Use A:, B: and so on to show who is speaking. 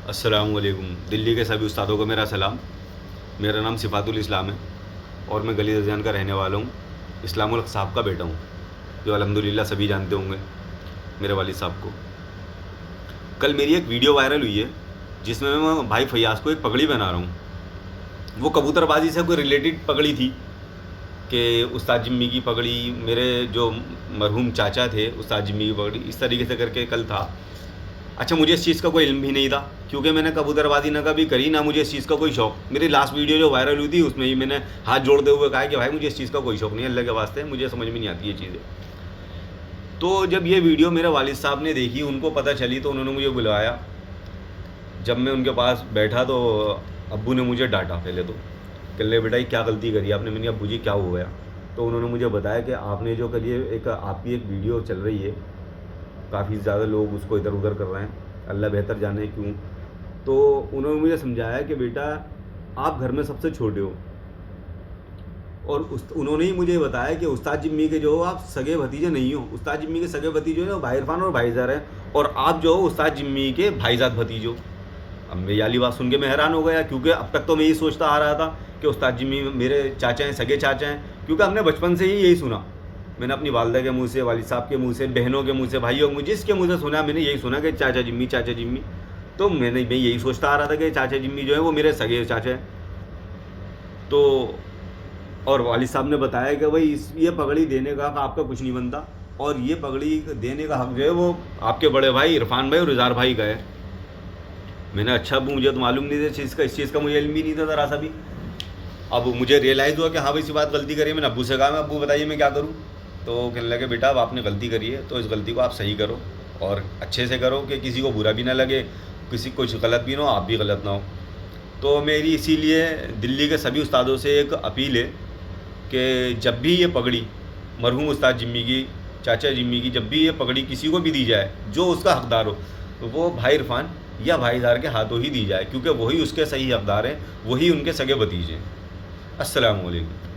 A: अस्सलाम वालेकुम। दिल्ली के सभी उस्तादों को मेरा सलाम। मेरा नाम सिफातुल इस्लाम है और मैं गली दरजान का रहने वाला हूँ। इस्लामुल हक साहब का बेटा हूँ, जो अल्हम्दुलिल्लाह सभी जानते होंगे मेरे वालिद साहब को। कल मेरी एक वीडियो वायरल हुई है जिसमें मैं भाई फैयाज़ को एक पगड़ी बना रहा हूँ। वो कबूतरबाजी से कोई रिलेटेड पगड़ी थी कि उस्ताद जिम्मी की पगड़ी, मेरे जो मरहूम चाचा थे उस्ताद जिम्मी की पगड़ी, इस तरीके से करके कल था। अच्छा, मुझे इस चीज़ का कोई इल्म भी नहीं था क्योंकि मैंने कबूतरबाजी ना कभी करी, ना मुझे इस चीज़ का कोई शौक़। मेरी लास्ट वीडियो जो वायरल हुई थी उसमें ही मैंने हाथ जोड़ते हुए कहा कि भाई मुझे इस चीज़ का कोई शौक़ नहीं है, अल्लाह के वास्ते मुझे समझ में नहीं आती ये चीज़ें। तो जब ये वीडियो मेरे वालिद साहब ने देखी, उनको पता चली, तो उन्होंने मुझे बुलाया। जब मैं उनके पास बैठा तो अब्बू ने मुझे डांटा पहले तो, कह ले बेटा क्या गलती करी आपने। मैंने अब्बू जी क्या हो गया? तो उन्होंने मुझे बताया कि आपने जो कल ये आपकी एक वीडियो चल रही है, काफ़ी ज़्यादा लोग उसको इधर उधर कर रहे हैं, अल्लाह बेहतर जाने क्यों। तो उन्होंने मुझे समझाया कि बेटा आप घर में सबसे छोटे हो, और उन्होंने ही मुझे बताया कि उस्ताद जिम्मी के जो हो आप सगे भतीजे नहीं हो। उस्ताद जिम्मी के सगे भतीजे जो भाई इरफान और भाईजान हैं, और आप जो हो उस्ताद जिम्मी के भाईजाद भतीजे हो। अब मैं ये वाली बात सुन के मैं हैरान हो गया, क्योंकि अब तक तो मैं यही सोचता आ रहा था कि उस्ताद जिम्मी मेरे चाचा हैं, सगे चाचा हैं, क्योंकि हमने बचपन से ही यही सुना। मैंने अपनी वालदा के मुंह से, वालिद साहब के मुंह से, बहनों के मुंह से, भाइयों के मुंह, जिसके मुंह से सुना मैंने यही सुना कि चाचा जिम्मी, चाचा जिम्मी। तो मैं यही सोचता आ रहा था कि चाचा जिम्मी जो है वो मेरे सगे चाचा हैं। तो और वालिद साहब ने बताया कि भाई ये पगड़ी देने का आपका कुछ नहीं बनता, और ये पगड़ी देने का हक जो है वो आपके बड़े भाई इरफान भाई और इज़हार भाई का है। मैंने अच्छा मुझे तो मालूम नहीं था इस चीज़ का मुझे इल्म भी नहीं था ज़रा सा भी। अब मुझे रियलाइज़ हुआ कि हाँ भाई इसी बात गलती करी। मैंने अब्बू से कहा, मैं अब्बू बताइए मैं क्या करूँ? तो कहने लगे बेटा अब आपने गलती करी है तो इस गलती को आप सही करो, और अच्छे से करो कि किसी को बुरा भी ना लगे, किसी को कुछ गलत भी ना हो, आप भी गलत ना हो। तो मेरी इसीलिए दिल्ली के सभी उस्तादों से एक अपील है कि जब भी ये पगड़ी मरहूम उस्ताद जिम्मी की, चाचा जिम्मी की, जब भी ये पगड़ी किसी को भी दी जाए जो उसका हकदार हो, तो वो भाई इरफान या भाईदार के हाथों ही दी जाए, क्योंकि वही उसके सही हकदार हैं, वही उनके सगे भतीजे हैं। अस्सलाम वालेकुम।